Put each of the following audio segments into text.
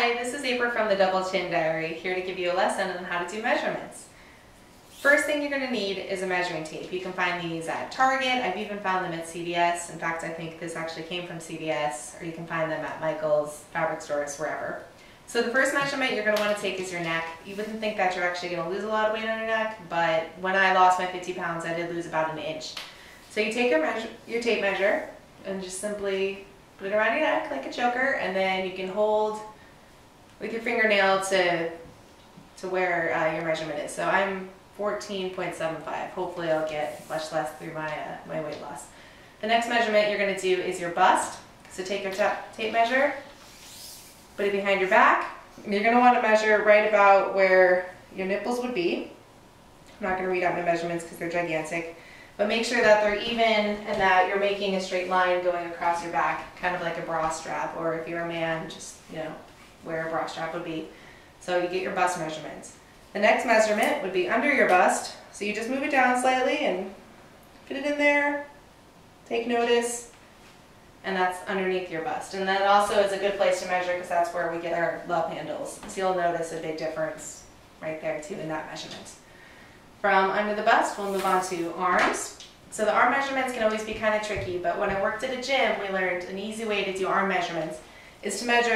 Hi, this is April from the Double Chin Diary, here to give you a lesson on how to do measurements. First thing you're going to need is a measuring tape. You can find these at Target. I've even found them at CVS. In fact, I think this actually came from CVS, or you can find them at Michael's, fabric stores, wherever. So the first measurement you're going to want to take is your neck. You wouldn't think that you're actually going to lose a lot of weight on your neck, but when I lost my 50 pounds, I did lose about an inch. So you take your tape measure and just simply put it around your neck like a choker, and then you can hold with your fingernail to where your measurement is. So I'm 14.75. Hopefully I'll get much less through my weight loss. The next measurement you're going to do is your bust. So take your tape measure, put it behind your back, and you're going to want to measure right about where your nipples would be. I'm not going to read out my measurements because they're gigantic, but make sure that they're even and that you're making a straight line going across your back, kind of like a bra strap, or if you're a man, just, where a bra strap would be. So you get your bust measurements. The next measurement would be under your bust. So you just move it down slightly and fit it in there, take notice, and that's underneath your bust. And that also is a good place to measure because that's where we get our love handles. So you'll notice a big difference right there too in that measurement. From under the bust, we'll move on to arms. So the arm measurements can always be kind of tricky, but when I worked at a gym, we learned an easy way to do arm measurements is to measure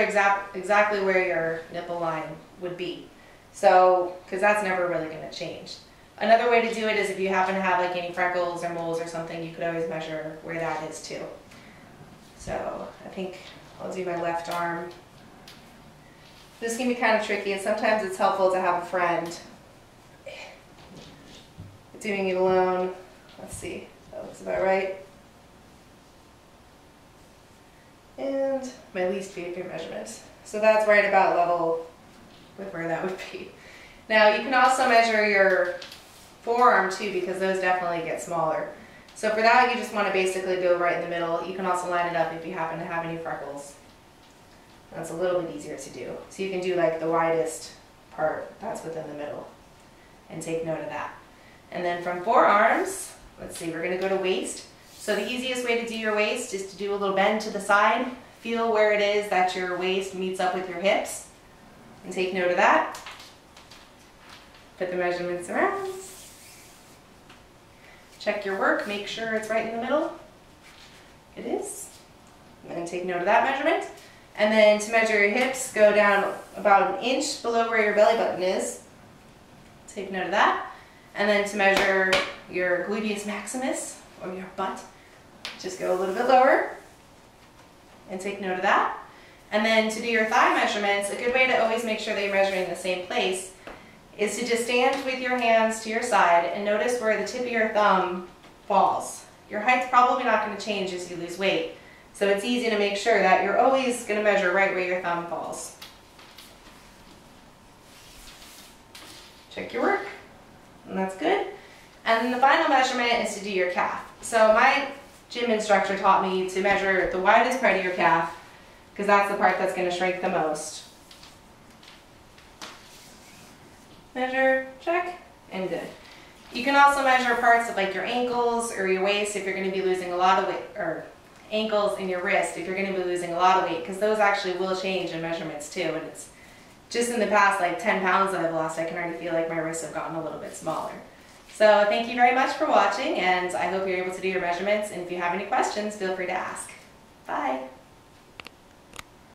exactly where your nipple line would be. So, because that's never really going to change. Another way to do it is if you happen to have like any freckles or moles or something, you could always measure where that is too. So I think I'll do my left arm. This can be kind of tricky, and sometimes it's helpful to have a friend. Doing it alone, let's see, that looks about right. And my least favorite measurement. So that's right about level with where that would be. Now you can also measure your forearm too, because those definitely get smaller. So for that you just want to basically go right in the middle. You can also line it up if you happen to have any freckles. That's a little bit easier to do. So you can do like the widest part that's within the middle and take note of that. And then from forearms, let's see, we're going to go to waist. So the easiest way to do your waist is to do a little bend to the side. Feel where it is that your waist meets up with your hips. And take note of that. Put the measurements around. Check your work, make sure it's right in the middle. It is. And then take note of that measurement. And then to measure your hips, go down about an inch below where your belly button is. Take note of that. And then to measure your gluteus maximus, or your butt, just go a little bit lower and take note of that. And then to do your thigh measurements, a good way to always make sure that you're measuring in the same place is to just stand with your hands to your side and notice where the tip of your thumb falls. Your height's probably not going to change as you lose weight, so it's easy to make sure that you're always going to measure right where your thumb falls. Check your work. And that's good. And then the final measurement is to do your calf. So my gym instructor taught me to measure the widest part of your calf because that's the part that's going to shrink the most. Measure, check, and good. You can also measure parts of like your ankles or your waist if you're going to be losing a lot of weight, or ankles and your wrist if you're going to be losing a lot of weight, because those actually will change in measurements too. And it's just in the past like 10 pounds that I've lost, I can already feel like my wrists have gotten a little bit smaller. So thank you very much for watching, and I hope you're able to do your measurements, and if you have any questions, feel free to ask. Bye!